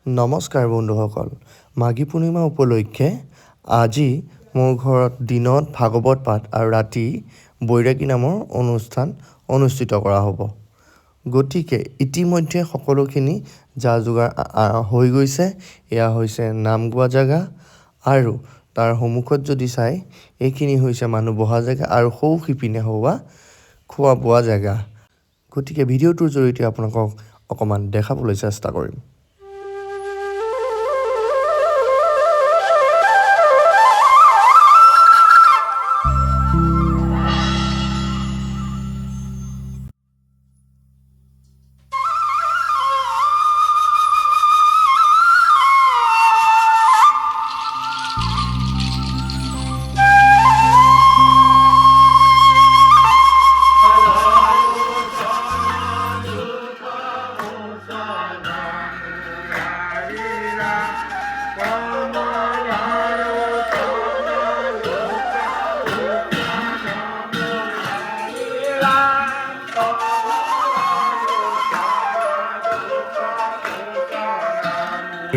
নমস্কাৰ বন্ধুসকল, মাঘী পূৰ্ণিমা উপলক্ষে আজি মোৰ ঘৰত দিনত ভাগৱত পাঠ আৰু ৰাতি বৈৰাগী নামৰ অনুষ্ঠান অনুষ্ঠিত কৰা হ'ব। গতিকে ইতিমধ্যে সকলোখিনি যা যোগাৰ হৈ গৈছে। এয়া হৈছে নাম গোৱা জেগা আৰু তাৰ সন্মুখত যদি চাই এইখিনি হৈছে মানুহ বহা জেগা আৰু সৌ সিপিনে হোৱা খোৱা বোৱা জেগা। গতিকে ভিডিঅ'টোৰ জৰিয়তে আপোনালোকক অকণমান দেখাবলৈ চেষ্টা কৰিম।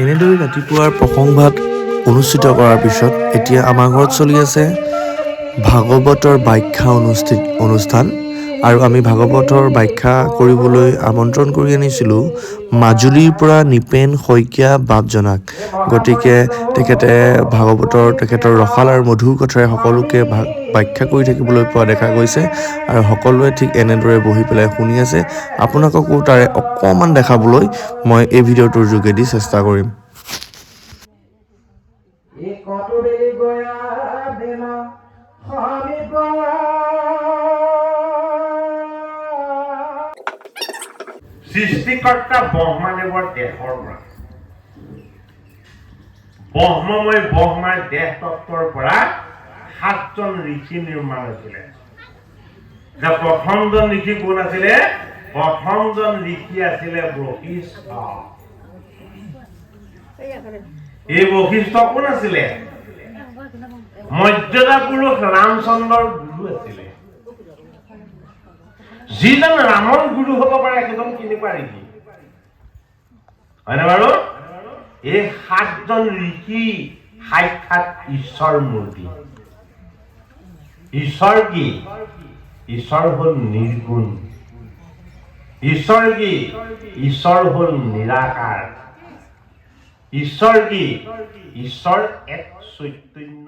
এনেদৰে ৰাতিপুৱাৰ প্ৰসংগ ভাত অনুষ্ঠিত কৰাৰ পিছত এতিয়া আমাৰ ঘৰত চলি আছে ভাগৱতৰ ব্যাখ্যা অনুষ্ঠান আৰু আমি ভাগৱতৰ ব্যাখ্যা কৰিবলৈ আমন্ত্ৰণ কৰি আনিছিলোঁ মাজুলীৰ পৰা নিপেন শইকীয়া বাপজনাক। গতিকে তেখেতে তেখেতৰ ৰসাল আৰু মধুৰ কথাৰে সকলোকে ব্যাখ্যা কৰি থাকিবলৈ পোৱা দেখা গৈছে আৰু সকলোৱে ঠিক এনেদৰে বহি পেলাই শুনি আছে। আপোনালোককো তাৰে অকণমান দেখাবলৈ মই এই ভিডিঅ'টোৰ যোগেদি চেষ্টা কৰিম। সৃষ্টিকৰ্তা ব্ৰহ্মাদেৱৰ দেহৰ পৰা ব্ৰহ্মময় ব্ৰহ্মাৰ দেহ তত্বৰ পৰা 7জন ঋষি নিৰ্মাণ হৈছিলে। প্ৰথমজন ঋষি কোন আছিলে? প্ৰথমজন ঋষি আছিলে বশিষ্ঠ। এই বশিষ্ঠ কোন আছিলে? মৰ্যাদা পুৰুষ ৰামচন্দ্ৰৰ গুৰু আছিলে। যিজন ৰামৰ গুৰু হ'ব পাৰে সেইজন কেনেকুৱা ঋষি হয়নে বাৰু? এই 7জন ঋষি সাক্ষাৎ ঈশ্বৰ মূৰ্তি। ঈশ্বৰ কি? ঈশ্বৰ হ'ল নিৰ্গুণ। ঈশ্বৰ কি? ঈশ্বৰ হ'ল নিৰাকাৰ। ঈশ্বৰ কি? ঈশ্বৰ এক চৈতন্য।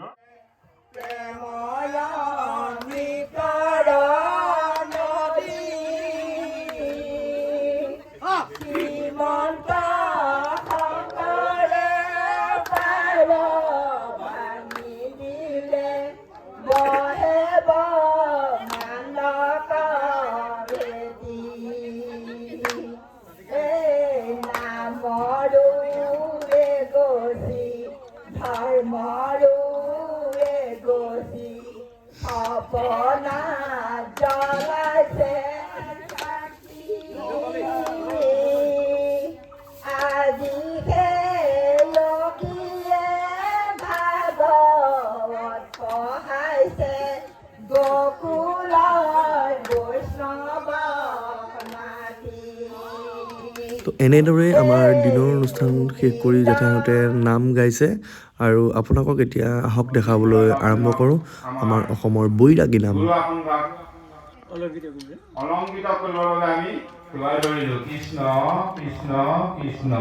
তো এনেদৰে আমাৰ দিনৰ অনুষ্ঠান শেষ কৰি জেঠাইহঁতে নাম গাইছে আৰু আপোনালোকক এতিয়া আহক দেখাবলৈ আৰম্ভ কৰোঁ আমাৰ অসমৰ বৈৰাগী নাম। অলংকিত কৰিবলৈ আমি কৃষ্ণ কৃষ্ণ কৃষ্ণ।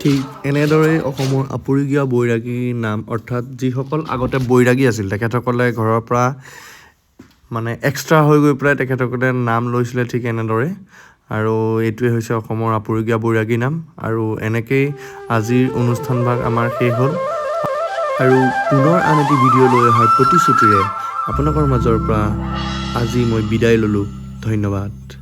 ঠিক এনেদৰে অসমৰ আপুৰুগীয়া বৈৰাগীৰ নাম অৰ্থাৎ যিসকল আগতে বৈৰাগী আছিল তেখেতসকলে ঘৰৰ পৰা মানে এক্সট্ৰা হৈ গৈ পেলাই তেখেতসকলে নাম লৈছিলে ঠিক এনেদৰে আৰু এইটোৱে হৈছে অসমৰ আপুৰুগীয়া বৈৰাগীৰ নাম আৰু এনেকেই আজিৰ অনুষ্ঠানভাগ আমাৰ শেষ হ'ল আৰু পুনৰ আন এটি ভিডিঅ' লৈ অহাৰ প্ৰতিশ্ৰুতিৰে আপোনালোকৰ মাজৰ পৰা আজি মই বিদায় ল'লোঁ ধন্যবাদ।